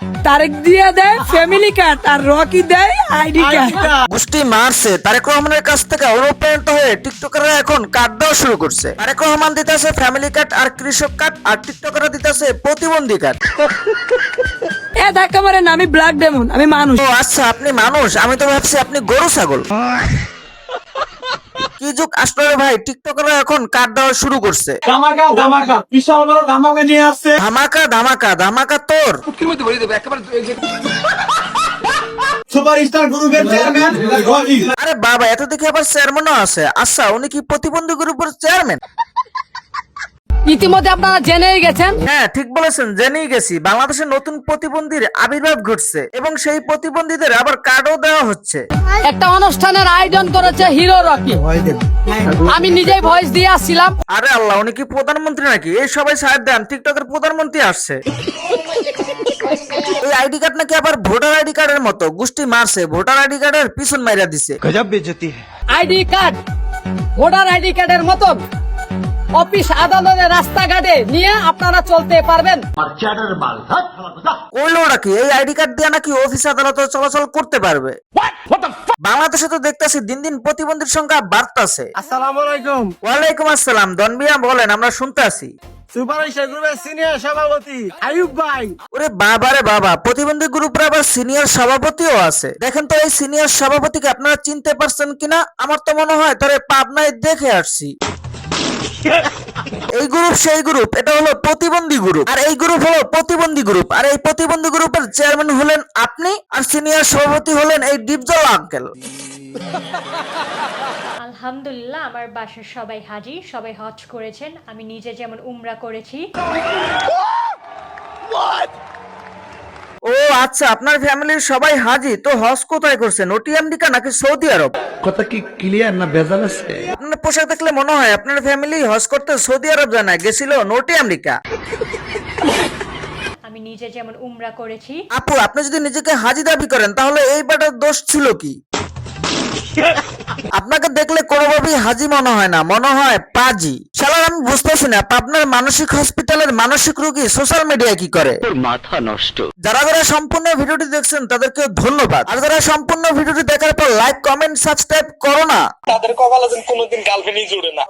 তারেক দিয়া দেয় family card আর Rocky দেয় আইডি কার্ড। গোষ্ঠী মারছে তারেক রহমানের কাছ থেকে অনুপ্রাণিত হয়ে টিকটকাররা এখন কার্ড দেওয়া শুরু করছে। তারেক রহমান দিতেছে ফ্যামিলি কার্ড আর কৃষক কার্ড, আর টিকটকাররা দিতেছে প্রতিবন্ধী কার্ড। এ ধাক্কা মারেন, আমি ব্ল্যাক ডেমন, আমি মানুষ। ও আচ্ছা, আপনি মানুষ, আমি তো ভাবছি আপনি গরু ছাগল। কি যুগ আসলো রে ভাই, টিকটকাররা এখন কার্ড দেওয়া শুরু করছে। ধামাকা ধামাকা বিশাল বড় ধামাকা নিয়ে আসছে। ধামাকা ধামাকা ধামাকা তোর সুপারস্টার গ্রুপের চেয়ারম্যান রকি। আরে বাবা, এত দেখে আবার চেয়ারম্যানও আছে। আচ্ছা, উনি কি প্রতিবন্ধী গ্রুপের চেয়ারম্যান? ইতিমধ্যে আপনারা জেনেই গেছেন। হ্যাঁ, ঠিক বলেছেন, জেনেই গেছি। বাংলাদেশে নতুন প্রতিবন্ধীর আবির্ভাব ঘটছে এবং সেই প্রতিবন্ধীদের আবার কার্ডও দেওয়া হচ্ছে। একটা অনুষ্ঠানের আয়োজন করেছে হিরো রকি, আমি নিজেই ভয়েস দিয়ে আসছিলাম। আরে আল্লাহ, উনি কি প্রধানমন্ত্রী নাকি? এই সবাই সাহায্য দেন, টিকটকের প্রধানমন্ত্রী আসছে। এই আইডি কার্ড নাকি আবার ভোটার আইডি কার্ডের মতো, গোষ্ঠী মারছে, ভোটার আইডি কার্ডের পিছন মাইরা দিছে। আইডি কার্ড ভোটার আইডি কার্ডের মতন অফিস আদালতে রাস্তাঘাটে নিয়ে আপনারা চলতে পারবেন। কইলো নাকি এই আইডি কার্ড দিয়ে নাকি অফিস আদালতে চলাচল করতে পারবে? বাংলাদেশে তো দেখতেছি দিন দিন প্রতিবন্ধীর সংখ্যা বাড়তাছে। আসসালামু আলাইকুম। ওয়ালাইকুম আসসালাম। দনবিয়া বলেন, আমরা শুনতে আছি। সুপারস্টার গ্রুপের সিনিয়র সভাপতি আইয়ুব ভাই। ওরে বাবা রে বাবা, প্রতিবন্ধী গ্রুপের আবার সিনিয়র সভাপতিও আছে। দেখেন তো এই সিনিয়র সভাপতিকে আপনারা চিনতে পারছেন কিনা? আমার তো মনে হয় তারে পাবনায় দেখে আসছি। এই গ্রুপ সেই গ্রুপ, এটা হলো প্রতিবন্ধী গ্রুপ, আর এই গ্রুপ হলো প্রতিবন্ধী গ্রুপ, আর এই প্রতিবন্ধী গ্রুপের চেয়ারম্যান হলেন আপনি, আর সিনিয়র সভাপতি হলেন এই ডিপজল আঙ্কেল। আলহামদুলিল্লাহ, আমার বাসার সবাই হাজির, সবাই হজ করেছেন, আমি নিজে যেমন উমরা করেছি। ও আচ্ছা, আপনার ফ্যামিলির সবাই হাজি। তো হজ কোথায় করছেন, ওটি আমেরিকা নাকি সৌদি আরব? কথা কি ক্লিয়ার না ভেজাল আছে? আপনার পোশাক দেখলে মনে হয় আপনার ফ্যামিলি হজ করতে সৌদি আরব যায় না, গেছিল নোটি আমেরিকা। আমি নিজে যেমন উমরা করেছি। আপু, আপনি যদি নিজেকে হাজি দাবি করেন তাহলে এই ব্যাটার দোষ ছিল কি? আপনাকে দেখলে কোনোভাবেই হাজি মনে হয় না, মনে হয় পাজি। শালার আমি বুঝতেছি না, আপনার মানসিক হসপিটালের মানসিক রোগী সোশ্যাল মিডিয়ায় কি করে? মাথা নষ্ট। যারা যারা সম্পূর্ণ ভিডিওটি দেখছেন তাদেরকে ধন্যবাদ, আর যারা সম্পূর্ণ ভিডিওটি দেখার পর লাইক কমেন্ট সাবস্ক্রাইব করো না, তাদের কপালে কোনোদিন গার্লফ্রেন্ডই জুড়ে না।